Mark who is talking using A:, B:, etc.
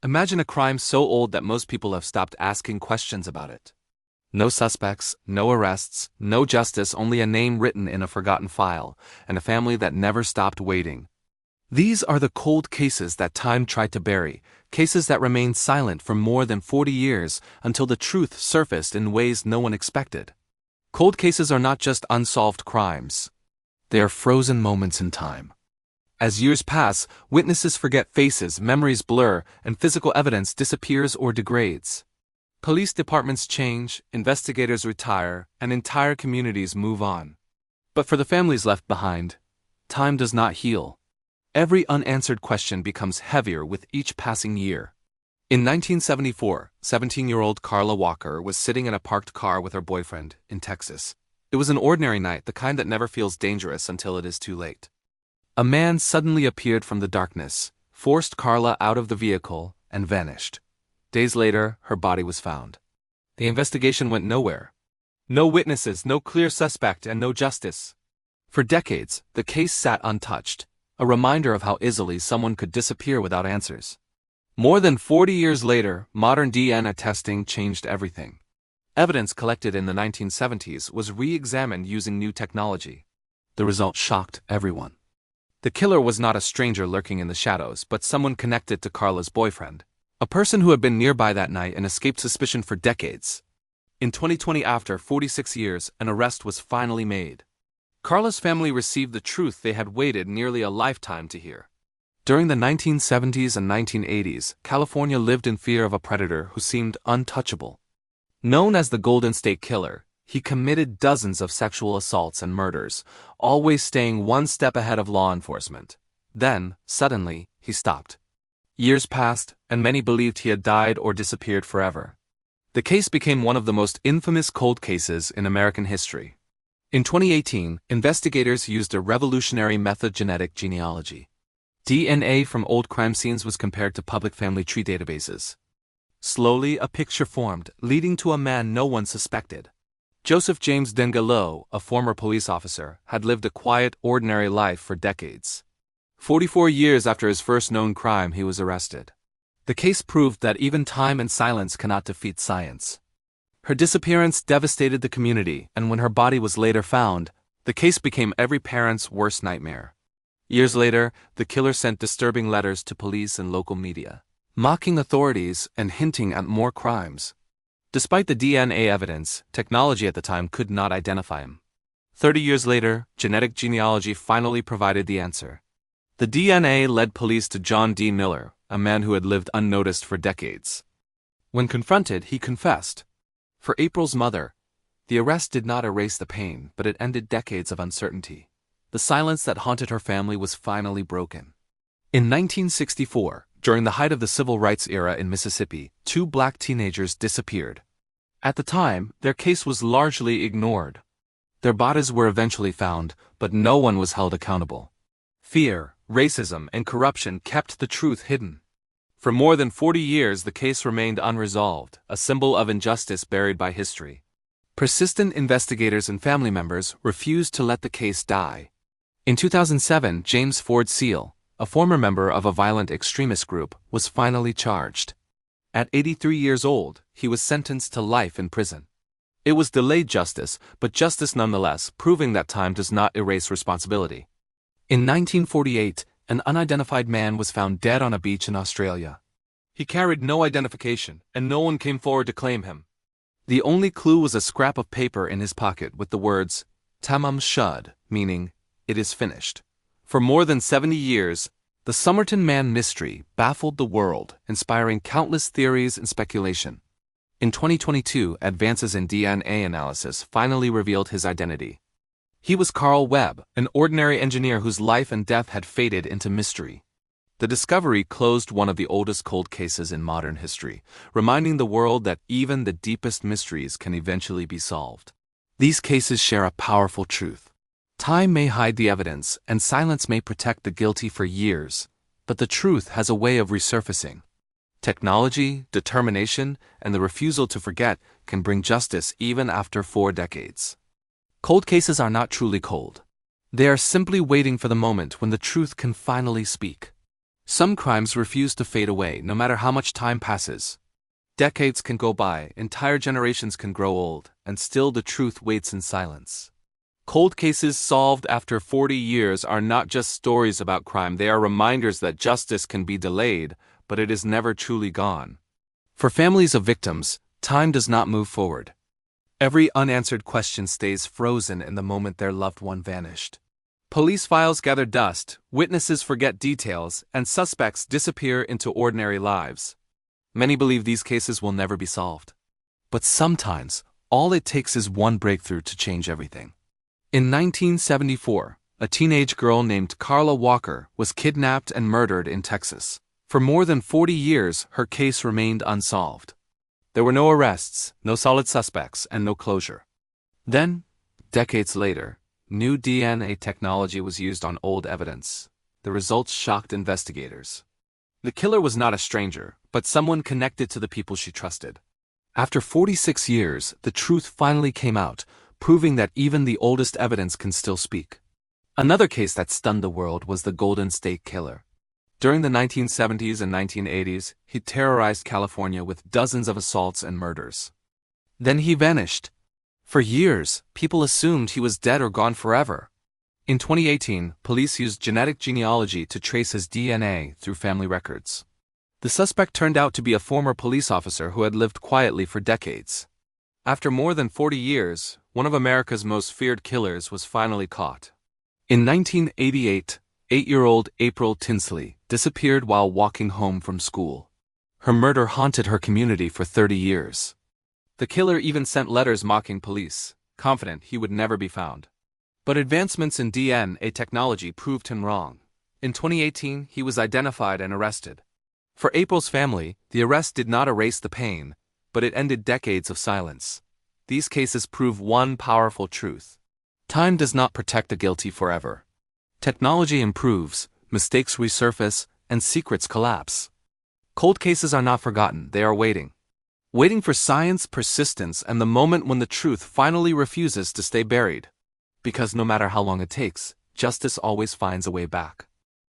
A: Imagine a crime so old that most people have stopped asking questions about it. No suspects, no arrests, no justice, only a name written in a forgotten file, and a family that never stopped waiting. These are the cold cases that time tried to bury, cases that remained silent for more than 40 years until the truth surfaced in ways no one expected. Cold cases are not just unsolved crimes. They are frozen moments in time. As years pass, witnesses forget faces, memories blur, and physical evidence disappears or degrades. Police departments change, investigators retire, and entire communities move on. But for the families left behind, time does not heal. Every unanswered question becomes heavier with each passing year. In 1974, 17-year-old Carla Walker was sitting in a parked car with her boyfriend in Texas. It was an ordinary night, the kind that never feels dangerous until it is too late. A man suddenly appeared from the darkness, forced Carla out of the vehicle, and vanished. Days later, her body was found. The investigation went nowhere. No witnesses, no clear suspect, and no justice. For decades, the case sat untouched, a reminder of how easily someone could disappear without answers. More than 40 years later, modern DNA testing changed everything. Evidence collected in the 1970s was re-examined using new technology. The result shocked everyone. The killer was not a stranger lurking in the shadows, but someone connected to Carla's boyfriend, a person who had been nearby that night and escaped suspicion for decades. In 2020, after 46 years, an arrest was finally made. Carla's family received the truth they had waited nearly a lifetime to hear. During the 1970s and 1980s, California lived in fear of a predator who seemed untouchable. Known as the Golden State Killer, he committed dozens of sexual assaults and murders, always staying one step ahead of law enforcement. Then, suddenly, he stopped. Years passed, and many believed he had died or disappeared forever. The case became one of the most infamous cold cases in American history. In 2018, investigators used a revolutionary method, genetic genealogy. DNA from old crime scenes was compared to public family tree databases. Slowly, a picture formed, leading to a man no one suspected. Joseph James Dengelo, a former police officer, had lived a quiet, ordinary life for decades. 44 years after his first known crime, he was arrested. The case proved that even time and silence cannot defeat science. Her disappearance devastated the community, and when her body was later found, the case became every parent's worst nightmare. Years later, the killer sent disturbing letters to police and local media, mocking authorities and hinting at more crimes. Despite the DNA evidence, technology at the time could not identify him. 30 years later, genetic genealogy finally provided the answer. The DNA led police to John D. Miller, a man who had lived unnoticed for decades. When confronted, he confessed. For April's mother, the arrest did not erase the pain, but it ended decades of uncertainty. The silence that haunted her family was finally broken. In 1964, during the height of the civil rights era in Mississippi, 2 black teenagers disappeared. At the time, their case was largely ignored. Their bodies were eventually found, but no one was held accountable. Fear, racism, and corruption kept the truth hidden. For more than 40 years, the case remained unresolved, a symbol of injustice buried by history. Persistent investigators and family members refused to let the case die. In 2007, James Ford Seal, a former member of a violent extremist group, was finally charged. At 83 years old, he was sentenced to life in prison. It was delayed justice, but justice nonetheless, proving that time does not erase responsibility. In 1948, an unidentified man was found dead on a beach in Australia. He carried no identification, and no one came forward to claim him. The only clue was a scrap of paper in his pocket with the words, "Tamam shud," meaning, "it is finished." For more than 70 years, the Somerton Man mystery baffled the world, inspiring countless theories and speculation. In 2022, advances in DNA analysis finally revealed his identity. He was Carl Webb, an ordinary engineer whose life and death had faded into mystery. The discovery closed one of the oldest cold cases in modern history, reminding the world that even the deepest mysteries can eventually be solved. These cases share a powerful truth. Time may hide the evidence, and silence may protect the guilty for years, but the truth has a way of resurfacing. Technology, determination, and the refusal to forget can bring justice even after 4 decades. Cold cases are not truly cold. They are simply waiting for the moment when the truth can finally speak. Some crimes refuse to fade away no matter how much time passes. Decades can go by, entire generations can grow old, and still the truth waits in silence. Cold cases solved after 40 years are not just stories about crime, they are reminders that justice can be delayed, but it is never truly gone. For families of victims, time does not move forward. Every unanswered question stays frozen in the moment their loved one vanished. Police files gather dust, witnesses forget details, and suspects disappear into ordinary lives. Many believe these cases will never be solved. But sometimes, all it takes is one breakthrough to change everything. In 1974, a teenage girl named Carla Walker was kidnapped and murdered in Texas. For more than 40 years, her case remained unsolved. There were no arrests, no solid suspects, and no closure. Then, decades later, new DNA technology was used on old evidence. The results shocked investigators. The killer was not a stranger, but someone connected to the people she trusted. After 46 years, the truth finally came out, proving that even the oldest evidence can still speak. Another case that stunned the world was the Golden State Killer. During the 1970s and 1980s, he terrorized California with dozens of assaults and murders. Then he vanished. For years, people assumed he was dead or gone forever. In 2018, police used genetic genealogy to trace his DNA through family records. The suspect turned out to be a former police officer who had lived quietly for decades. After more than 40 years, one of America's most feared killers was finally caught. In 1988, 8-year-old April Tinsley disappeared while walking home from school. Her murder haunted her community for 30 years. The killer even sent letters mocking police, confident he would never be found. But advancements in DNA technology proved him wrong. In 2018, he was identified and arrested. For April's family, the arrest did not erase the pain, but it ended decades of silence. These cases prove one powerful truth. Time does not protect the guilty forever. Technology improves, mistakes resurface, and secrets collapse. Cold cases are not forgotten, they are waiting. Waiting for science, persistence, and the moment when the truth finally refuses to stay buried. Because no matter how long it takes, justice always finds a way back.